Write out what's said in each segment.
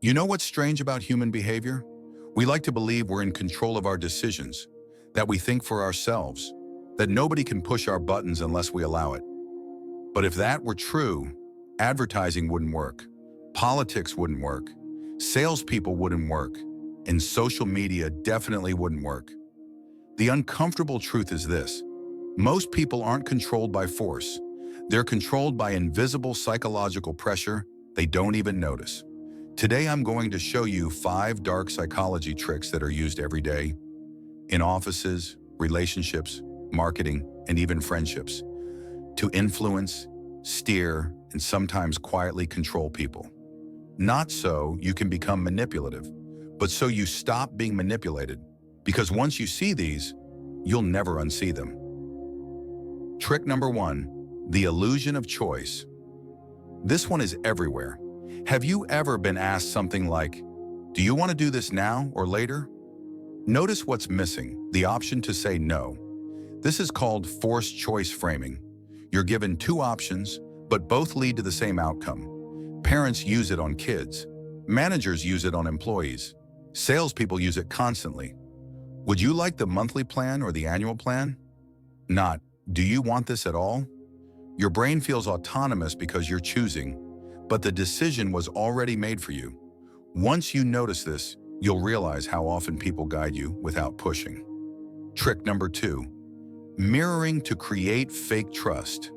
You know what's strange about human behavior? We like to believe we're in control of our decisions, that we think for ourselves, that nobody can push our buttons unless we allow it. But if that were true, advertising wouldn't work, politics wouldn't work, salespeople wouldn't work, and social media definitely wouldn't work. The uncomfortable truth is this: most people aren't controlled by force. They're controlled by invisible psychological pressure they don't even notice. Today, I'm going to show you 5 dark psychology tricks that are used every day in offices, relationships, marketing, and even friendships to influence, steer, and sometimes quietly control people. Not so you can become manipulative, but so you stop being manipulated. Because once you see these, you'll never unsee them. Trick number 1, the illusion of choice. This one is everywhere. Have you ever been asked something like, "Do you want to do this now or later?" Notice what's missing: the option to say no. This is called forced choice framing. You're given 2 options, but both lead to the same outcome. Parents use it on kids. Managers use it on employees. Salespeople use it constantly. Would you like the monthly plan or the annual plan? Not, do you want this at all? Your brain feels autonomous because you're choosing, but the decision was already made for you. Once you notice this, you'll realize how often people guide you without pushing. Trick number 2, mirroring to create fake trust.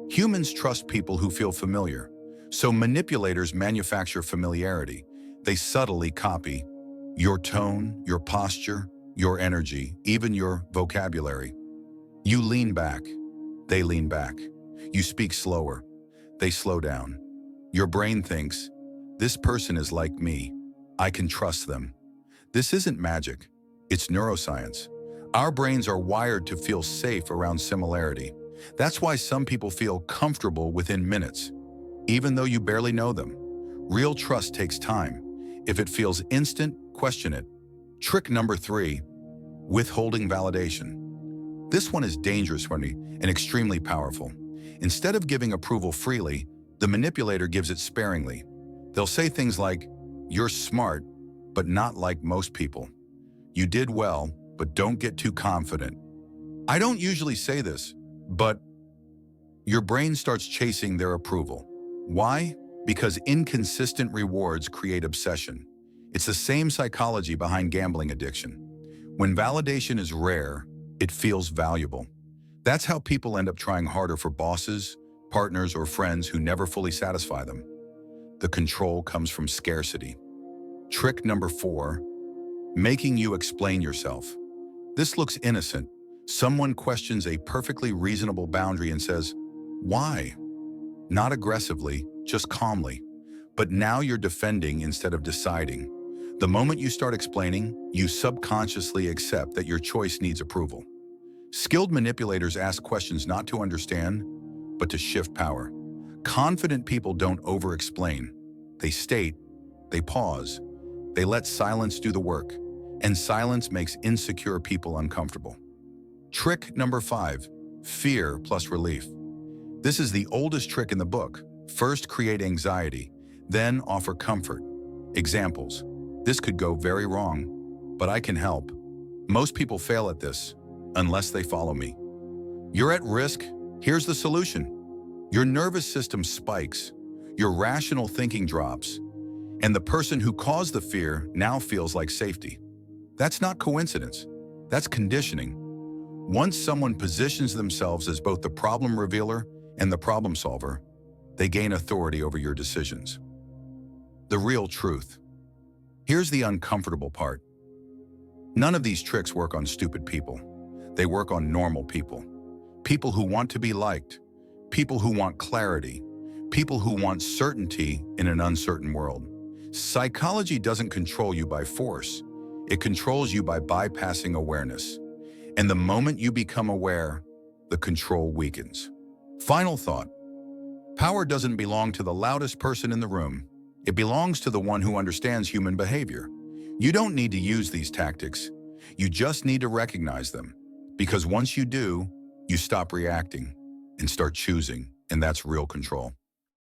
Humans trust people who feel familiar, so manipulators manufacture familiarity. They subtly copy your tone, your posture, your energy, even your vocabulary. You lean back, they lean back. You speak slower, they slow down. Your brain thinks, this person is like me. I can trust them. This isn't magic, it's neuroscience. Our brains are wired to feel safe around similarity. That's why some people feel comfortable within minutes, even though you barely know them. Real trust takes time. If it feels instant, question it. Trick number 3, withholding validation. This one is dangerous for me and extremely powerful. Instead of giving approval freely, the manipulator gives it sparingly. They'll say things like, "You're smart, but not like most people. You did well, but don't get too confident." I don't usually say this, but your brain starts chasing their approval. Why? Because inconsistent rewards create obsession. It's the same psychology behind gambling addiction. When validation is rare, it feels valuable. That's how people end up trying harder for bosses, partners, or friends who never fully satisfy them. The control comes from scarcity. Trick number 4, making you explain yourself. This looks innocent. Someone questions a perfectly reasonable boundary and says, "Why?" Not aggressively, just calmly. But now you're defending instead of deciding. The moment you start explaining, you subconsciously accept that your choice needs approval. Skilled manipulators ask questions not to understand, but to shift power. Confident people don't over-explain. They state, they pause, they let silence do the work, and silence makes insecure people uncomfortable. Trick number 5, fear plus relief. This is the oldest trick in the book. First, create anxiety, then offer comfort. Examples: this could go very wrong, but I can help. Most people fail at this, unless they follow me. You're at risk, here's the solution. Your nervous system spikes, your rational thinking drops, and the person who caused the fear now feels like safety. That's not coincidence, that's conditioning. Once someone positions themselves as both the problem revealer and the problem solver, they gain authority over your decisions. The real truth. Here's the uncomfortable part. None of these tricks work on stupid people. They work on normal people. People who want to be liked. People who want clarity. People who want certainty in an uncertain world. Psychology doesn't control you by force. It controls you by bypassing awareness. And the moment you become aware, the control weakens. Final thought. Power doesn't belong to the loudest person in the room. It belongs to the one who understands human behavior. You don't need to use these tactics. You just need to recognize them. Because once you do, you stop reacting and start choosing, and that's real control.